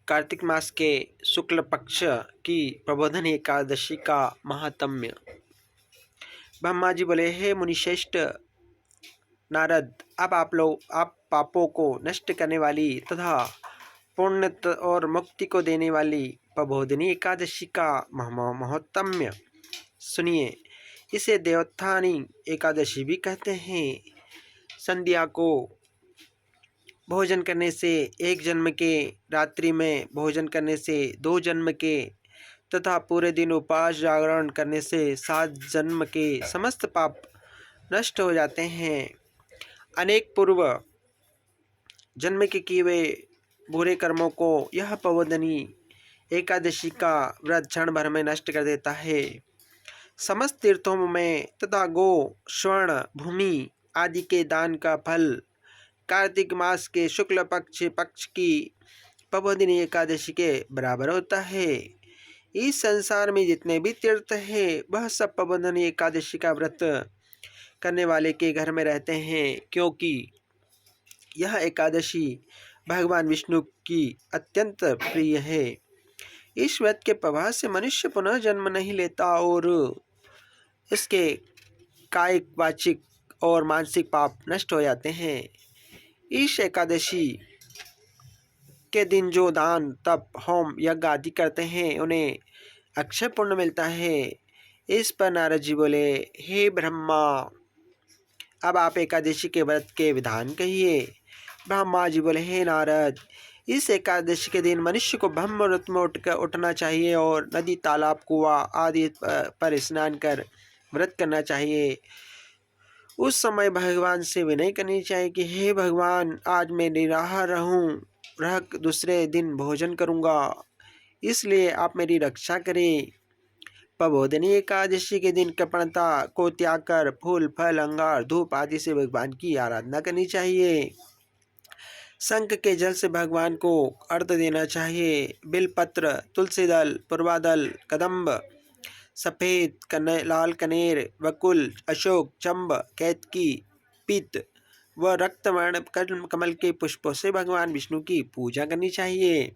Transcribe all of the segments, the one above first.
कार्तिक मास के शुक्ल पक्ष की प्रबोधनी एकादशी का महात्म्य। ब्रह्मा जी बोले, हे मुनिश्रेष्ठ नारद, अब आप पापों को नष्ट करने वाली तथा पुण्य और मुक्ति को देने वाली प्रबोधनी एकादशी का महात्म्य सुनिए। इसे देवोत्थानी एकादशी भी कहते हैं। संध्या को भोजन करने से एक जन्म के, रात्रि में भोजन करने से 2 जन्म के तथा पूरे दिन उपवास जागरण करने से 7 जन्म के समस्त पाप नष्ट हो जाते हैं। अनेक पूर्व जन्म के किए हुए बुरे कर्मों को यह प्रबोधनी एकादशी का व्रत क्षण भर में नष्ट कर देता है। समस्त तीर्थों में तथा गो, स्वर्ण, भूमि आदि के दान का फल कार्तिक मास के शुक्ल पक्ष की प्रबोधनी एकादशी के बराबर होता है। इस संसार में जितने भी तीर्थ हैं वह सब प्रबोधनी एकादशी का व्रत करने वाले के घर में रहते हैं, क्योंकि यह एकादशी भगवान विष्णु की अत्यंत प्रिय है। इस व्रत के प्रभाव से मनुष्य पुनः जन्म नहीं लेता और इसके कायिक, वाचिक और मानसिक पाप नष्ट हो जाते हैं। इस एकादशी के दिन जो दान, तप, होम, यज्ञ आदि करते हैं उन्हें अक्षय पुण्य मिलता है। इस पर नारद जी बोले, हे ब्रह्मा, अब आप एकादशी के व्रत के विधान कहिए। ब्रह्मा जी बोले, हे नारद, इस एकादशी के दिन मनुष्य को ब्रह्म मुहूर्त में उठना चाहिए और नदी, तालाब, कुआं आदि पर स्नान कर व्रत करना चाहिए। उस समय भगवान से विनय करनी चाहिए कि हे भगवान, आज मैं निराहार रह दूसरे दिन भोजन करूंगा, इसलिए आप मेरी रक्षा करें। प्रबोधनी एकादशी के दिन कृपणता को त्याग कर फूल, फल, अंगार, धूप आदि से भगवान की आराधना करनी चाहिए। शंख के जल से भगवान को अर्घ्य देना चाहिए। बिलपत्र, तुलसी दल, पूर्वा दल, कदम्ब, सफ़ेद, लाल कनेर, वकुल, अशोक, चंब, कैतकी, पीत व रक्तवर्ण कमल के पुष्पों से भगवान विष्णु की पूजा करनी चाहिए।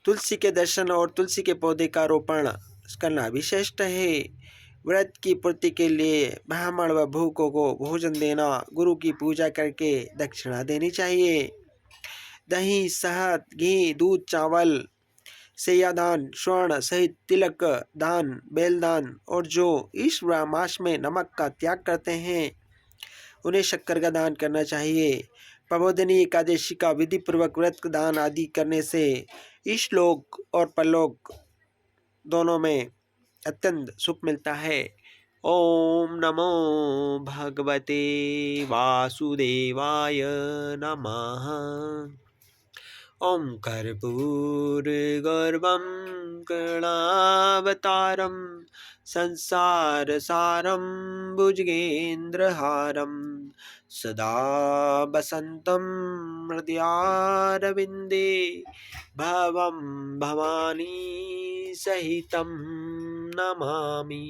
तुलसी के दर्शन और तुलसी के पौधे का रोपण करना भी श्रेष्ठ है। व्रत की पूर्ति के लिए ब्राह्मण व भूखों को भोजन देना, गुरु की पूजा करके दक्षिणा देनी चाहिए। दही, शहद, घी, दूध, चावल, सैया दान, स्वर्ण सहित तिलक दान, बेल दान और जो इस मास में नमक का त्याग करते हैं उन्हें शक्कर का दान करना चाहिए। प्रबोधनी एकादशी का विधि पूर्वक व्रत दान आदि करने से इहलोक और परलोक दोनों में अत्यंत सुख मिलता है। ओम नमो भगवते वासुदेवाय नमः। ओम कर्पूरगर्भं कर्णावतारं संसारसारं भुजगेन्द्रहारं सदा वसन्तं हृदयारविन्दे भवं भवानी सहितं नमामि।